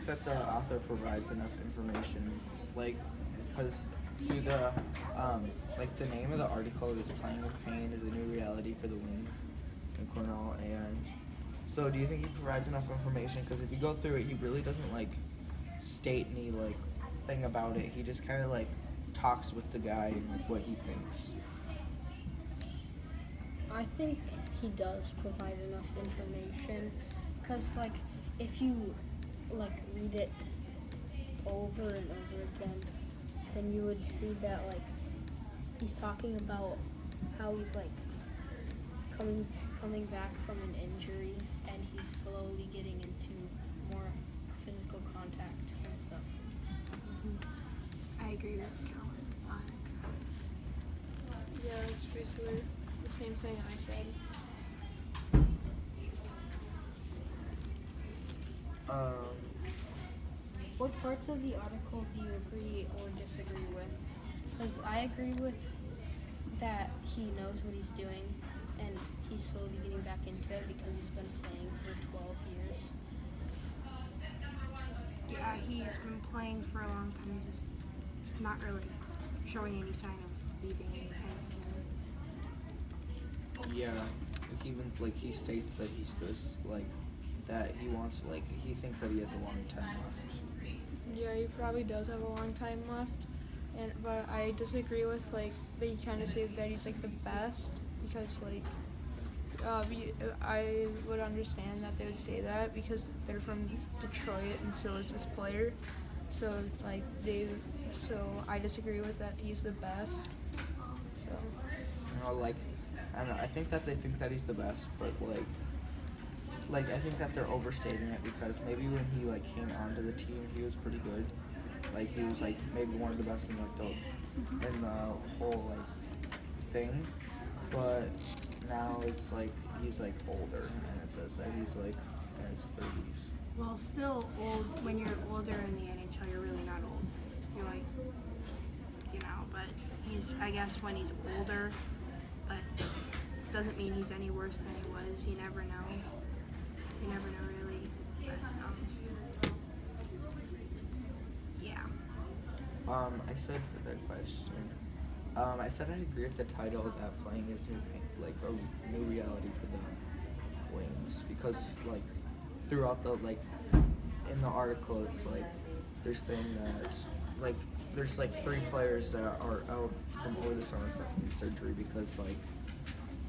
that the author provides enough information, like, because through the, like the name of the article is "Playing with Pain is a New Reality for the Wings" in Cornell, and so do you think he provides enough information? Because if you go through it, he really doesn't like state any like thing about it. He just kind of like talks with the guy and like what he thinks. I think he does provide enough information, because like if you like read it over and over again, then you would see that like he's talking about how he's like coming back from an injury, and he's slowly getting into more physical contact and stuff. I agree with Callan. Yeah, it's basically the same thing I said. What parts of the article do you agree or disagree with? Because I agree with that he knows what he's doing, and he's slowly getting back into it because he's been playing for 12 years. Yeah, he's been playing for a long time. He's just not really showing any sign of leaving anytime soon. Yeah, like even like he states that he's just like that he wants like he thinks that he has a long time left. Yeah, he probably does have a long time left, but I disagree with like they kind of say that he's like the best because like I would understand that they would say that because they're from Detroit and so is this player, so like so I disagree with that he's the best. So You know, like I don't know. I think that they think that he's the best, but like I think that they're overstating it because maybe when he like came onto the team, he was pretty good. Like he was like maybe one of the best in like in the whole like thing, but now it's like he's like older, and it says that he's like in his 30s. Well, still old. When you're older in the NHL, you're really not old. You're like, but he's, I guess, when he's older, but it doesn't mean he's any worse than he was. You never know. You never know, really. But, yeah. I said for that question, I said I agree with the title that playing is like a new reality for the Wings because like throughout the like in the article it's like they're saying that like there's like 3 players that are out from over the summer for surgery because like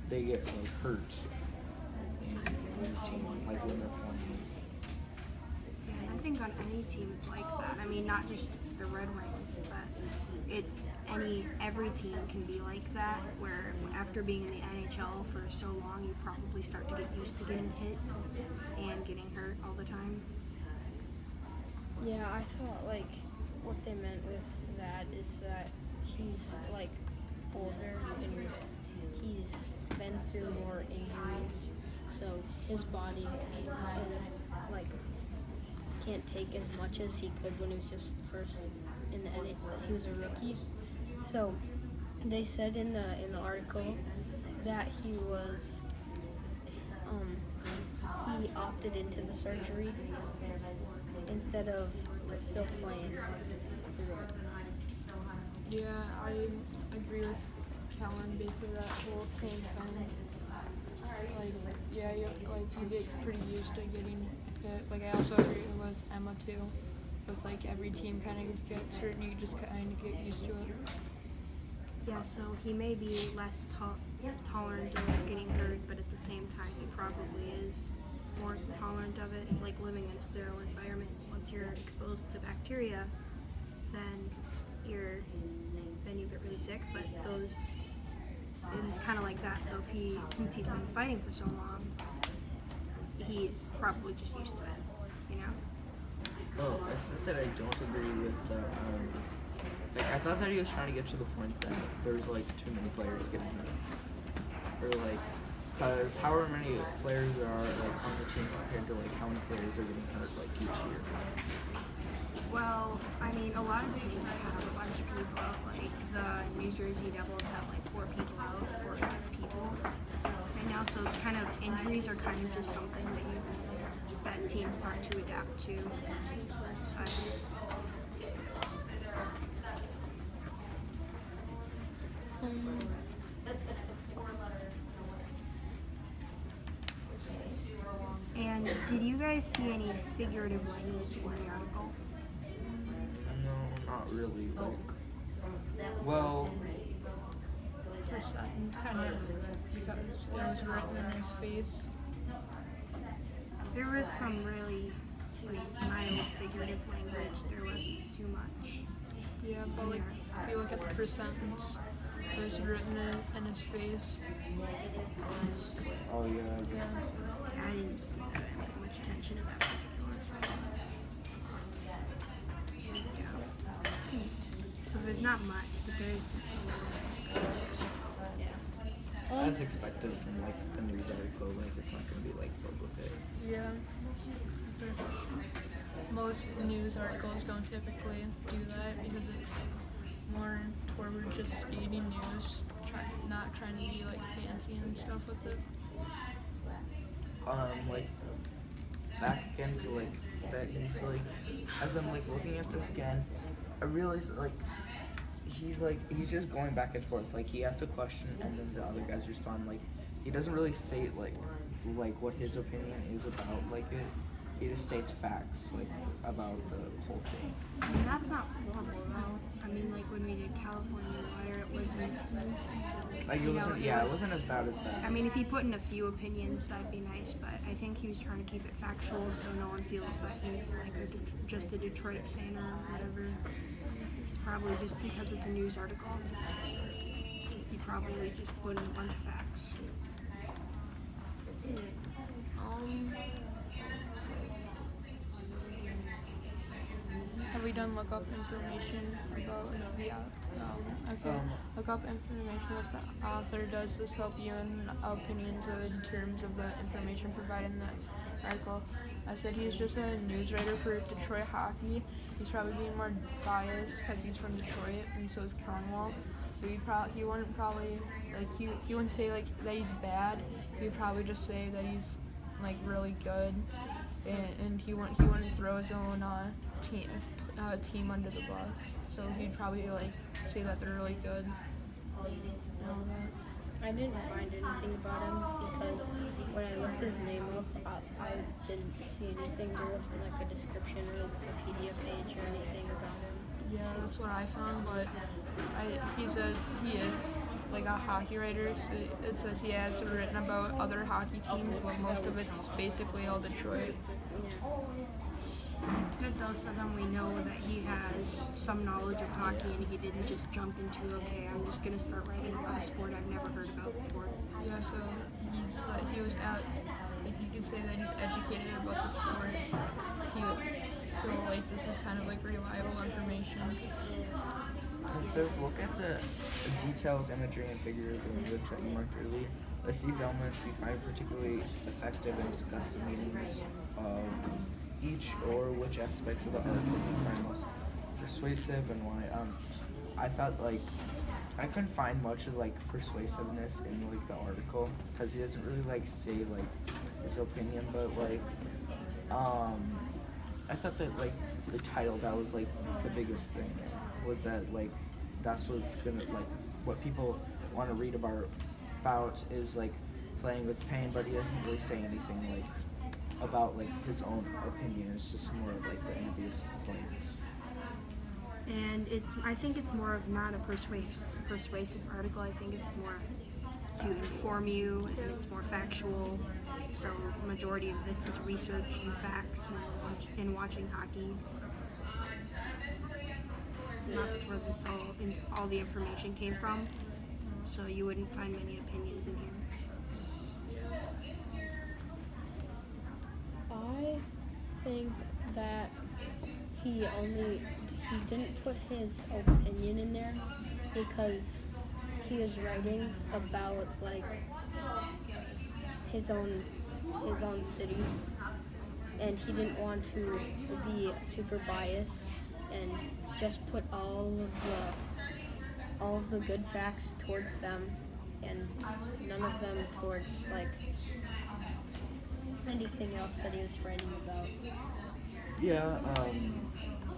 they get like hurt in the team like when they're playing. And I think on any team it's like that. I mean, not just the Red Wings, but it's every team can be like that, where after being in the NHL for so long, you probably start to get used to getting hit and getting hurt all the time. Yeah, I thought like what they meant with that is that he's like older and he's been through more injuries, so his body can't take as much as he could when he was just first in the NHL. He was a rookie, so they said in the article that he opted into the surgery instead of still playing through it. yeah, I agree with Callan. Basically, that whole same thing. Like yeah, you get pretty used to getting hit. Like I also agree with Emma too. With like every team kind of gets hurt, and you just kind of get used to it. Yeah, so he may be less tolerant of getting hurt, but at the same time, he probably is more tolerant of it. It's like living in a sterile environment. Once you're exposed to bacteria, then you get really sick. But and it's kind of like that. So since he's been fighting for so long, he's probably just used to it, Oh, I said that I don't agree with the like I thought that he was trying to get to the point that there's like too many players getting hurt, or like because however many players there are like on the team compared to like how many players are getting hurt like each year. Well, I mean, a lot of teams have a bunch of people out. Like the New Jersey Devils have like 4 people out, 4 or 5 people right now. So it's kind of injuries are kind of just something that teams start to adapt to. but and did you guys see any figurative language in the article? No, not really. Like, well, For certain, kind of, because it was written in his face. There was some really like mild figurative language. There wasn't too much. Yeah, but like, if you look at the first sentence, it was written in his face. oh yeah, I Yeah. guess. Yeah, I didn't see that. I didn't pay much attention to that particular sentence. Yeah. So there's not much, but there is just a little. As expected from like a news article, like it's not gonna be like filled with it. Yeah. Most news articles don't typically do that because it's more toward just skating news, not trying to be like fancy and stuff with it. Like back again to like that he's like, as I'm like looking at this again, I realize like he's just going back and forth. Like he asks a question and then the other guys respond. Like he doesn't really state like what his opinion is about like it. He just states facts like about the whole thing. I mean, that's not horrible though. I mean, like when we did California Wire, it wasn't. Like it You know, wasn't, it yeah, was- it wasn't as bad as that. I mean, if he put in a few opinions, that'd be nice. But I think he was trying to keep it factual, so no one feels that he's like just a Detroit fan or whatever. It's probably just because it's a news article. He probably just put in a bunch of facts. Have we done look up information about okay. Look up information what the author. Does this help you in opinions in terms of the information provided in the article? I said he's just a news writer for Detroit hockey. He's probably being more biased because he's from Detroit and so is Cornwall. So he wouldn't probably like he wouldn't say like that he's bad. He'd probably just say that he's like really good, and he wouldn't throw his own team under the bus. So he'd probably like say that they're really good. And all that. I didn't find anything about him because when I looked his name up, I didn't see anything. There wasn't like a description or a Wikipedia page or anything about him. Yeah, that's what I found, but he is like a hockey writer. So it says he has written about other hockey teams, but most of it's basically all Detroit. It's good though, so then we know that he has some knowledge of hockey and he didn't just jump into, okay, I'm just gonna start writing about a sport I've never heard about before. Yeah, so he was at, like you could say that he's educated about the sport. So like this is kind of like reliable information. It says, look at the details, imagery, and figurative language that you marked earlier. List these elements you find particularly effective and discuss the meanings of each or which aspects of the article you find most persuasive and why. I thought like I couldn't find much of like persuasiveness in like the article because he doesn't really like say like his opinion, but like I thought that like the title that was like the biggest thing was that like that's what's gonna like what people want to read about is like playing with pain, but he doesn't really say anything like about like his own opinion. It's just more of like the interviews with the players. And I think it's more of not a persuasive article. I think it's more to inform you and it's more factual. So majority of this is research and facts and watching hockey. And that's where all the information came from. So you wouldn't find many opinions in here. I think that he didn't put his opinion in there because he was writing about like his own city, and he didn't want to be super biased and just put all of the good facts towards them and none of them towards like anything else that he was writing about. Yeah,